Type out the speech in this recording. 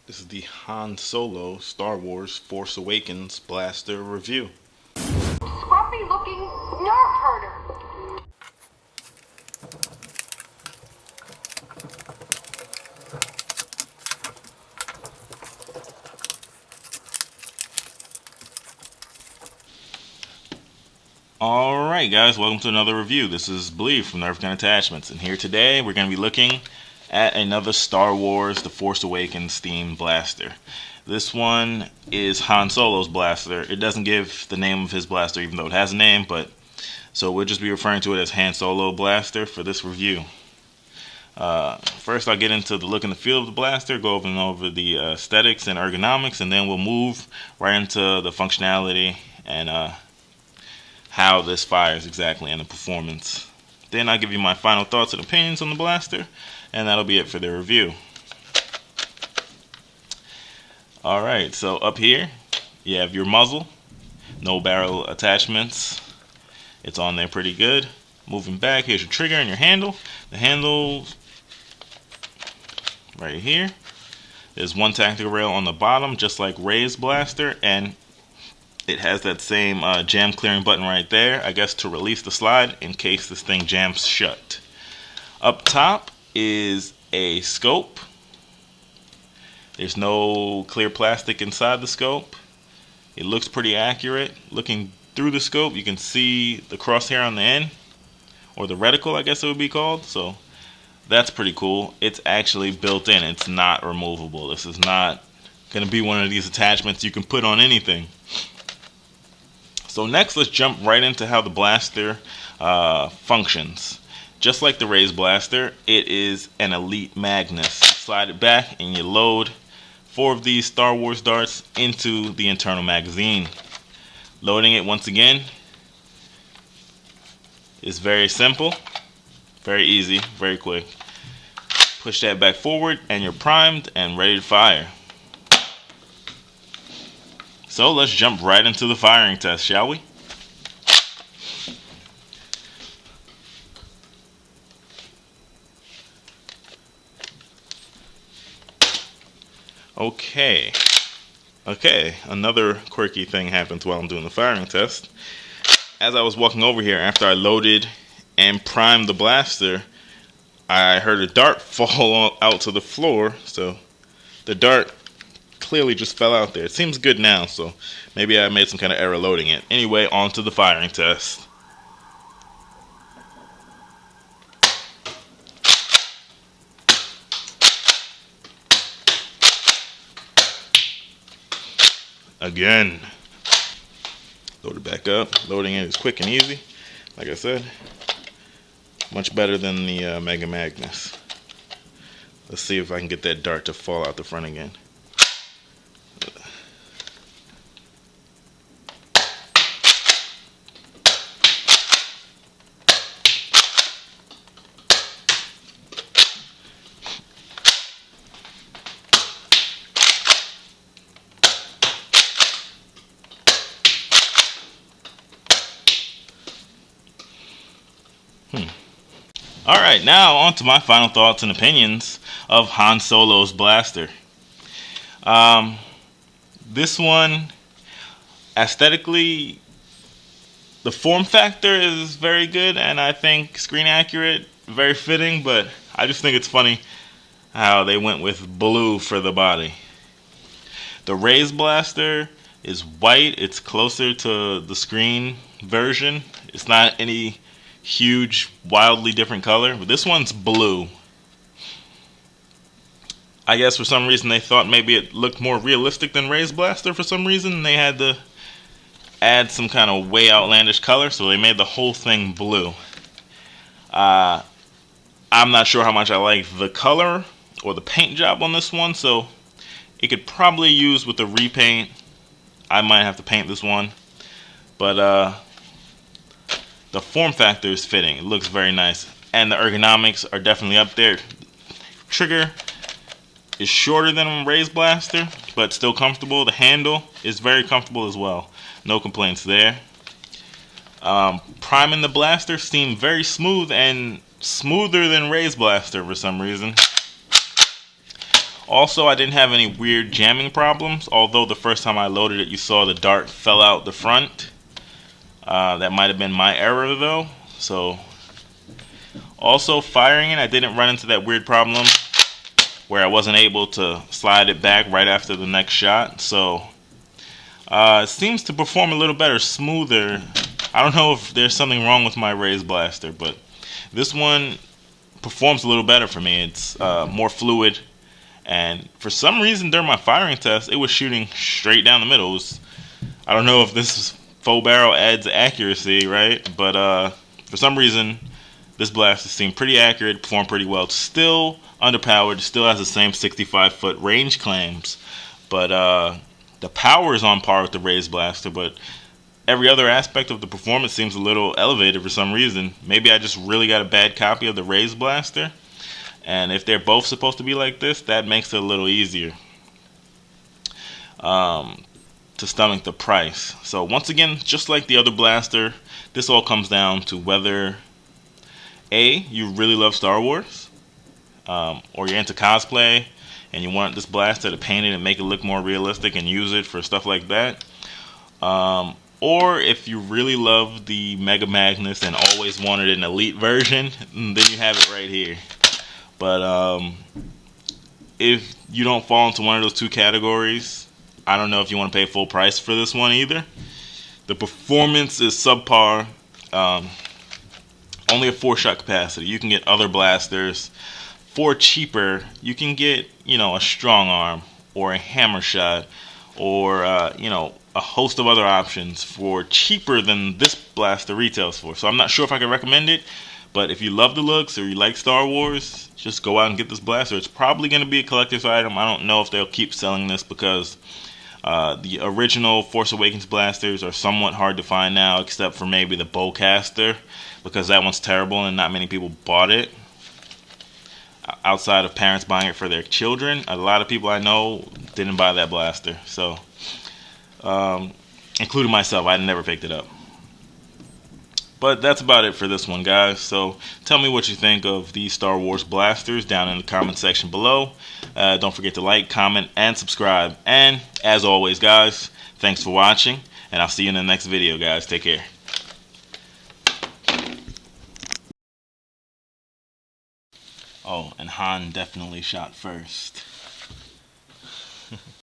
This is the Han Solo Star Wars Force Awakens blaster review. Scruffy looking Nerf herder. Alright guys, welcome to another review. This is Blee from Nerf Gun Attachments, and here today we're going to be looking at another Star Wars The Force Awakens themed blaster. This one is Han Solo's blaster. It doesn't give the name of his blaster even though it has a name, but so we'll just be referring to it as Han Solo blaster for this review. First I'll get into the look and the feel of the blaster, go over the aesthetics and ergonomics, and then we'll move right into the functionality and how this fires exactly and the performance. Then I'll give you my final thoughts and opinions on the blaster, and that'll be it for the review. Alright, so up here you have your muzzle, no barrel attachments. It's on there pretty good. Moving back, here's your trigger and your handle. The handle right here. There's one tactical rail on the bottom, just like Rey's blaster, and it has that same jam clearing button right there, I guess to release the slide in case this thing jams shut. Up top is a scope. There's no clear plastic inside the scope. It looks pretty accurate. Looking through the scope, you can see the crosshair on the end, or the reticle I guess it would be called, so that's pretty cool. It's actually built in, it's not removable. This is not going to be one of these attachments you can put on anything. So next, let's jump right into how the blaster functions. Just like the Rey's blaster, it is an Elite Magnus. Slide it back and you load 4 of these Star Wars darts into the internal magazine. Loading it once again is very simple, very easy, very quick. Push that back forward and you're primed and ready to fire. So let's jump right into the firing test, shall we? Okay, another quirky thing happens while I'm doing the firing test. As I was walking over here after I loaded and primed the blaster, I heard a dart fall out to the floor, so the dart clearly just fell out there. It seems good now, so maybe I made some kind of error loading it. Anyway, on to the firing test. Again. Load it back up. Loading it is quick and easy. Like I said, much better than the MEGA Magnus. Let's see if I can get that dart to fall out the front again. Alright, now on to my final thoughts and opinions of Han Solo's blaster. This one, aesthetically, the form factor is very good and I think screen accurate, very fitting, but I just think it's funny how they went with blue for the body. The Rey's blaster is white, it's closer to the screen version. It's not any huge, wildly different color, but this one's blue. I guess for some reason they thought maybe it looked more realistic than Rey's blaster for some reason. They had to add some kind of way outlandish color, so they made the whole thing blue. I'm not sure how much I like the color or the paint job on this one, so it could probably use with the repaint. I might have to paint this one, but the form factor is fitting. It looks very nice. And the ergonomics are definitely up there. Trigger is shorter than Rey's blaster, but still comfortable. The handle is very comfortable as well. No complaints there. Priming the blaster seemed very smooth and smoother than Rey's blaster for some reason. Also, I didn't have any weird jamming problems, although the first time I loaded it, you saw the dart fell out the front. That might have been my error though. So, also firing it, I didn't run into that weird problem where I wasn't able to slide it back right after the next shot. So, it seems to perform a little better, smoother. I don't know if there's something wrong with my raised blaster, but this one performs a little better for me. It's more fluid, and for some reason during my firing test, it was shooting straight down the middle. I don't know if this faux barrel adds accuracy, right? But for some reason, this blaster seemed pretty accurate, performed pretty well. It's still underpowered, still has the same 65-foot range claims, but the power is on par with the raised blaster, but every other aspect of the performance seems a little elevated for some reason. Maybe I just really got a bad copy of the raised blaster, and if they're both supposed to be like this, that makes it a little easier to stomach the price. So once again, just like the other blaster, this all comes down to whether A, you really love Star Wars, or you're into cosplay and you want this blaster to paint it and make it look more realistic and use it for stuff like that. Or if you really love the Mega Magnus and always wanted an Elite version, then you have it right here. But if you don't fall into one of those two categories, I don't know if you want to pay full price for this one either. The performance is subpar. Only a 4-shot capacity. You can get other blasters for cheaper. You can get, a strong arm or a hammer shot or, a host of other options for cheaper than this blaster retails for. So I'm not sure if I can recommend it, but if you love the looks or you like Star Wars, just go out and get this blaster. It's probably going to be a collector's item. I don't know if they'll keep selling this because the original Force Awakens blasters are somewhat hard to find now, except for maybe the bowcaster, because that one's terrible and not many people bought it. Outside of parents buying it for their children, a lot of people I know didn't buy that blaster. So, including myself, I never picked it up. But that's about it for this one, guys. So tell me what you think of these Star Wars blasters down in the comment section below. Don't forget to like, comment, and subscribe. And as always, guys, thanks for watching, and I'll see you in the next video, guys. Take care. Oh, and Han definitely shot first.